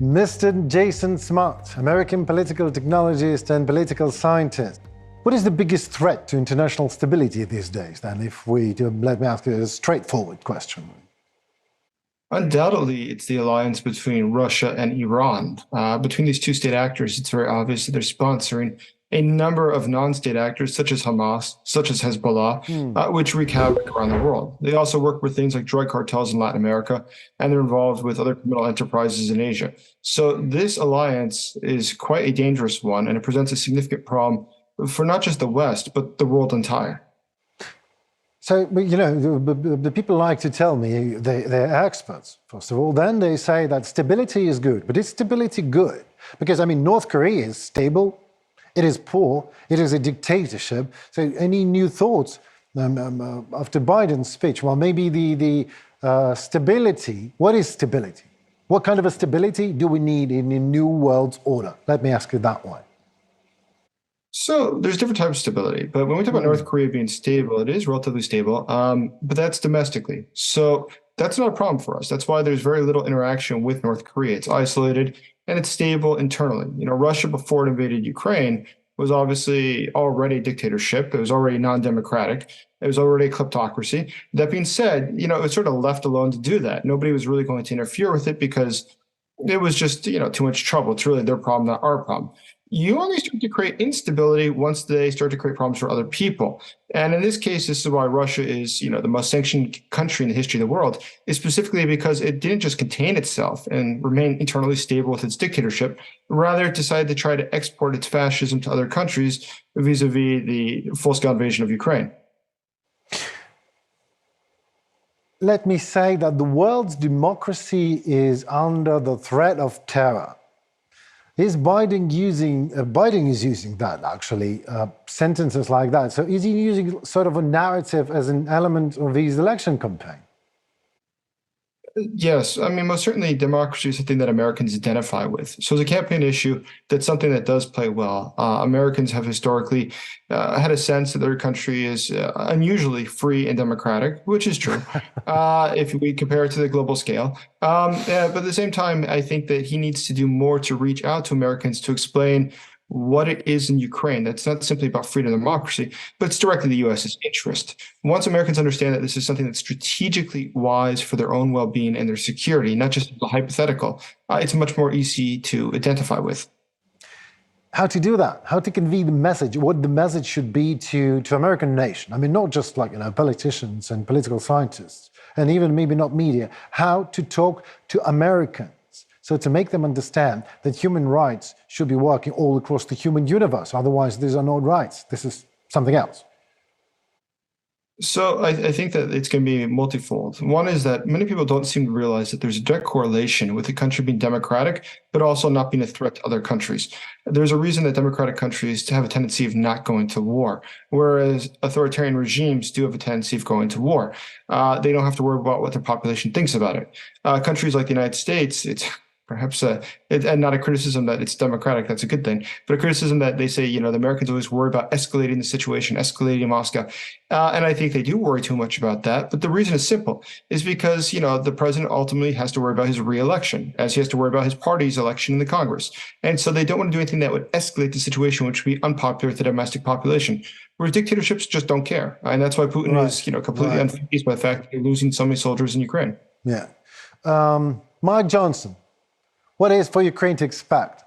Mr. Jason Smart, American political technologist and political scientist. What is the biggest threat to international stability these days, then, if we do, let me ask you a straightforward question? Undoubtedly, it's the alliance between Russia and Iran. Between these two state actors, it's very obvious that they're sponsoring a number of non-state actors, such as Hamas, such as Hezbollah, which wreak havoc around the world. They also work with things like drug cartels in Latin America, and they're involved with other criminal enterprises in Asia. So this alliance is quite a dangerous one, and it presents a significant problem for not just the West, but the world entire. So, you know, the people like to tell me, they're experts, first of all, then they say that stability is good. But is stability good? Because, I mean, North Korea is stable, it is poor, it is a dictatorship. So any new thoughts after Biden's speech? Well, maybe the stability, what is stability? What kind of a stability do we need in a new world order? Let me ask you that way. So there's different types of stability, but when we talk about North Korea being stable, it is relatively stable, but that's domestically. So that's not a problem for us. That's why there's very little interaction with North Korea. It's isolated and it's stable internally. You know, Russia, before it invaded Ukraine, was obviously already a dictatorship. It was already non-democratic. It was already a kleptocracy. That being said, you know, it was sort of left alone to do that. Nobody was really going to interfere with it because it was just, you know, too much trouble. It's really their problem, not our problem. You only start to create instability once they start to create problems for other people. And in this case, this is why Russia is, you know, the most sanctioned country in the history of the world, is specifically because it didn't just contain itself and remain internally stable with its dictatorship, rather it decided to try to export its fascism to other countries vis-a-vis the full-scale invasion of Ukraine. Let me say that the world's democracy is under the threat of terror. Is Biden using, Biden is using that actually, sentences like that. So is he using sort of a narrative as an element of his election campaign? Yes, I mean, most certainly democracy is something that Americans identify with. So as a campaign issue, that's something that does play well. Americans have historically had a sense that their country is unusually free and democratic, which is true if we compare it to the global scale. But at the same time, I think that he needs to do more to reach out to Americans to explain what it is in Ukraine. That's not simply about freedom and democracy, but it's directly the U.S.'s interest. Once Americans understand that this is something that's strategically wise for their own well-being and their security, not just the hypothetical, it's much more easy to identify with. How to do that? How to convey the message? What the message should be to American nation? I mean, not just like, you know, politicians and political scientists, and even maybe not media. How to talk to Americans? So to make them understand that human rights should be working all across the human universe. Otherwise, these are not rights. This is something else. So I think that it's going to be multifold. One is that many people don't seem to realize that there's a direct correlation with the country being democratic, but also not being a threat to other countries. There's a reason that democratic countries have a tendency of not going to war, whereas authoritarian regimes do have a tendency of going to war. They don't have to worry about what their population thinks about it. Countries like the United States, it's perhaps and not a criticism that it's democratic, that's a good thing, but a criticism that they say, you know, the Americans always worry about escalating the situation, escalating Moscow. And I think they do worry too much about that. But the reason is simple, is because, you know, the president ultimately has to worry about his reelection, as he has to worry about his party's election in the Congress. And so they don't want to do anything that would escalate the situation, which would be unpopular with the domestic population. Whereas dictatorships just don't care. And that's why Putin is, you know, completely unfazed by the fact that they're losing so many soldiers in Ukraine. Yeah. Mike Johnson. What is for Ukraine to expect?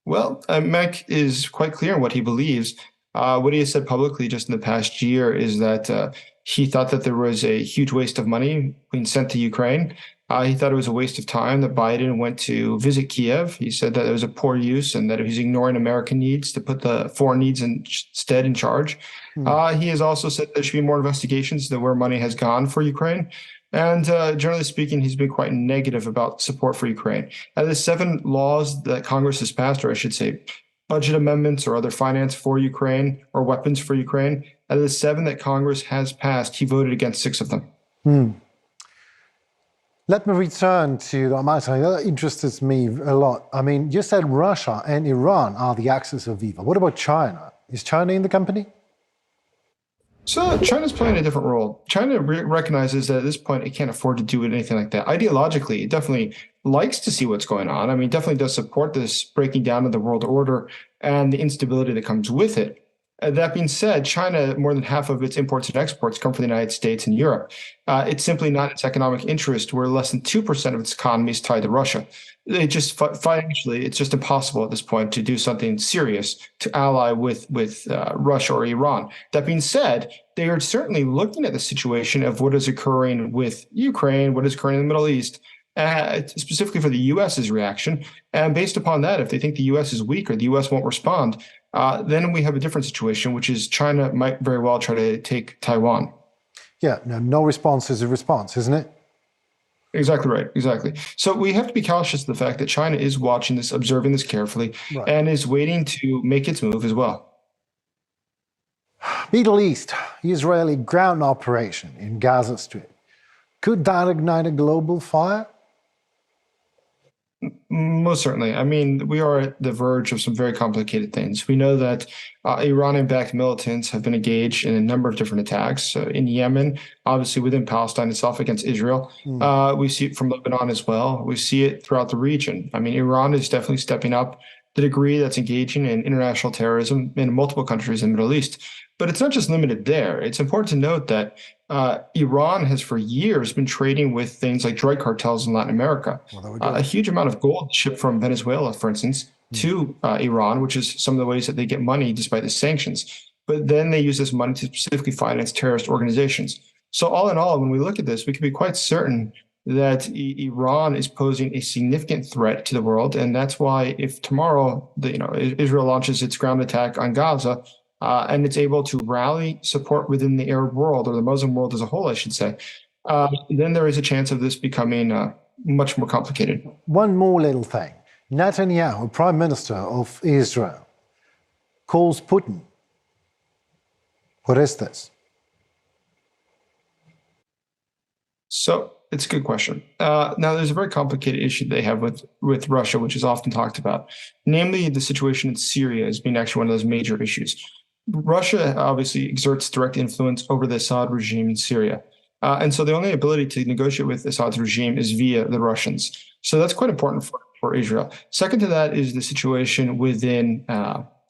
Well, Mike is quite clear on what he believes. What he has said publicly just in the past year is that he thought that there was a huge waste of money being sent to Ukraine. He thought it was a waste of time that Biden went to visit Kiev. He said that it was a poor use and that he's ignoring American needs to put the foreign needs instead in charge. He has also said there should be more investigations into where money has gone for Ukraine. And generally speaking, he's been quite negative about support for Ukraine. Out of the 7 laws that Congress has passed, or I should say budget amendments or other finance for Ukraine or weapons for Ukraine, out of the 7 that Congress has passed, he voted against 6 of them. Let me return to the matter. That interests me a lot. I mean, you said Russia and Iran are the axis of evil. What about China? Is China in the company? So China's playing a different role. China recognizes that at this point it can't afford to do anything like that. Ideologically, it definitely likes to see what's going on. I mean, definitely does support this breaking down of the world order and the instability that comes with it. That being said, China, more than half of its imports and exports come from the United States and Europe. It's simply not its economic interest, where less than 2% of its economy is tied to Russia. It just financially, it's just impossible at this point to do something serious to ally with Russia or Iran. That being said, they are certainly looking at the situation of what is occurring with Ukraine, what is occurring in the Middle East, specifically for the U.S.'s reaction. And based upon that, if they think the U.S. is weak or the U.S. won't respond, then we have a different situation, which is China might very well try to take Taiwan. Yeah, no response is a response, isn't it? Exactly right. Exactly. So we have to be cautious of the fact that China is watching this, observing this carefully, Right. and is waiting to make its move as well. Middle East, Israeli ground operation in Gaza Strip. Could that ignite a global fire? Most certainly. I mean, we are at the verge of some very complicated things. We know that Iranian-backed militants have been engaged in a number of different attacks. So in Yemen, obviously within Palestine itself against Israel. We see it from Lebanon as well. We see it throughout the region. I mean, Iran is definitely stepping up the degree that's engaging in international terrorism in multiple countries in the Middle East. But it's not just limited there. It's important to note that Iran has for years been trading with things like drug cartels in Latin America. Well, there we go. A huge amount of gold shipped from Venezuela, for instance, to Iran, which is some of the ways that they get money despite the sanctions. But then they use this money to specifically finance terrorist organizations. So all in all, when we look at this, we can be quite certain that Iran is posing a significant threat to the world. And that's why if tomorrow Israel launches its ground attack on Gaza, and it's able to rally support within the Arab world, or the Muslim world as a whole, I should say, then there is a chance of this becoming much more complicated. One more little thing. Netanyahu, Prime Minister of Israel, calls Putin. What is this? So it's a good question. Now, there's a very complicated issue they have with Russia, which is often talked about, namely the situation in Syria as being actually one of those major issues. Russia obviously exerts direct influence over the Assad regime in Syria. And so the only ability to negotiate with Assad's regime is via the Russians. So that's quite important for Israel. Second to that is the situation within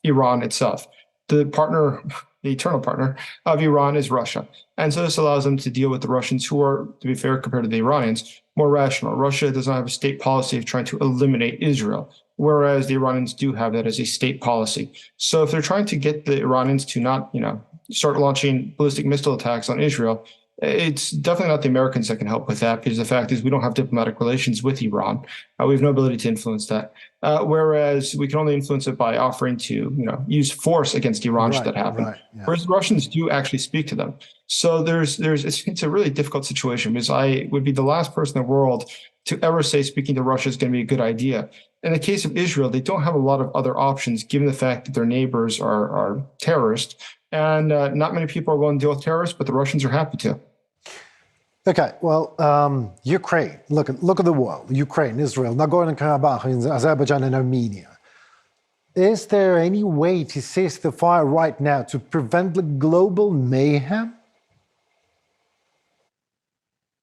Iran itself. The eternal partner of Iran is Russia. And so this allows them to deal with the Russians, who are, to be fair, compared to the Iranians, more rational. Russia does not have a state policy of trying to eliminate Israel, whereas the Iranians do have that as a state policy. So if they're trying to get the Iranians to not, start launching ballistic missile attacks on Israel, it's definitely not the Americans that can help with that, because the fact is we don't have diplomatic relations with Iran. We have no ability to influence that. Whereas we can only influence it by offering to, use force against Iran should that happen. Right, yeah. Whereas the Russians do actually speak to them. So it's a really difficult situation, because I would be the last person in the world to ever say speaking to Russia is going to be a good idea. In the case of Israel, they don't have a lot of other options, given the fact that their neighbors are terrorists. And not many people are willing to deal with terrorists, but the Russians are happy to. Okay, well, Ukraine, look at the world. Ukraine, Israel, Nagorno-Karabakh, Azerbaijan and Armenia. Is there any way to cease the fire right now to prevent the global mayhem?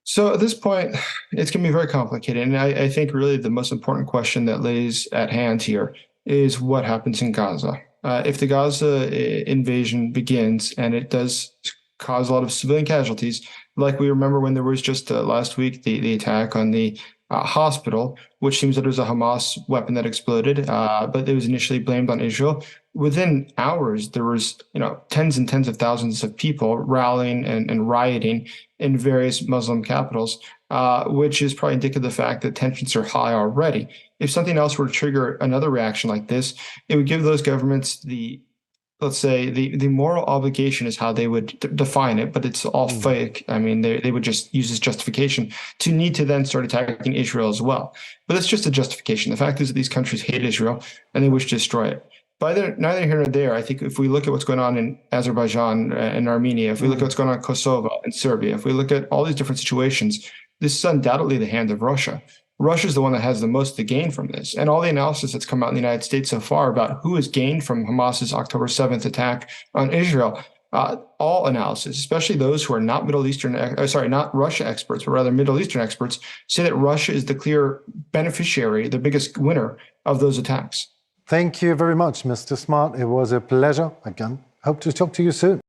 So at this point, it's going to be very complicated. And I think really the most important question that lays at hand here is what happens in Gaza. If the Gaza invasion begins, and it does cause a lot of civilian casualties, like we remember when there was just last week the attack on the hospital, which seems that it was a Hamas weapon that exploded, but it was initially blamed on Israel. Within hours, there was tens and tens of thousands of people rallying and rioting in various Muslim capitals, which is probably indicative of the fact that tensions are high already. If something else were to trigger another reaction like this, it would give those governments let's say the moral obligation is how they would define it, but it's all fake. I mean, they would just use this justification to need to then start attacking Israel as well. But it's just a justification. The fact is that these countries hate Israel and they wish to destroy it. But neither here nor there. I think if we look at what's going on in Azerbaijan and Armenia, if we look at what's going on in Kosovo and Serbia, if we look at all these different situations, this is undoubtedly the hand of Russia. Russia is the one that has the most to gain from this. And all the analysis that's come out in the United States so far about who has gained from Hamas's October 7th attack on Israel all analysis, especially those who are not not Russia experts, but rather Middle Eastern experts, say that Russia is the clear beneficiary, the biggest winner of those attacks. Thank you very much, Mr. Smart. It was a pleasure again. Hope to talk to you soon.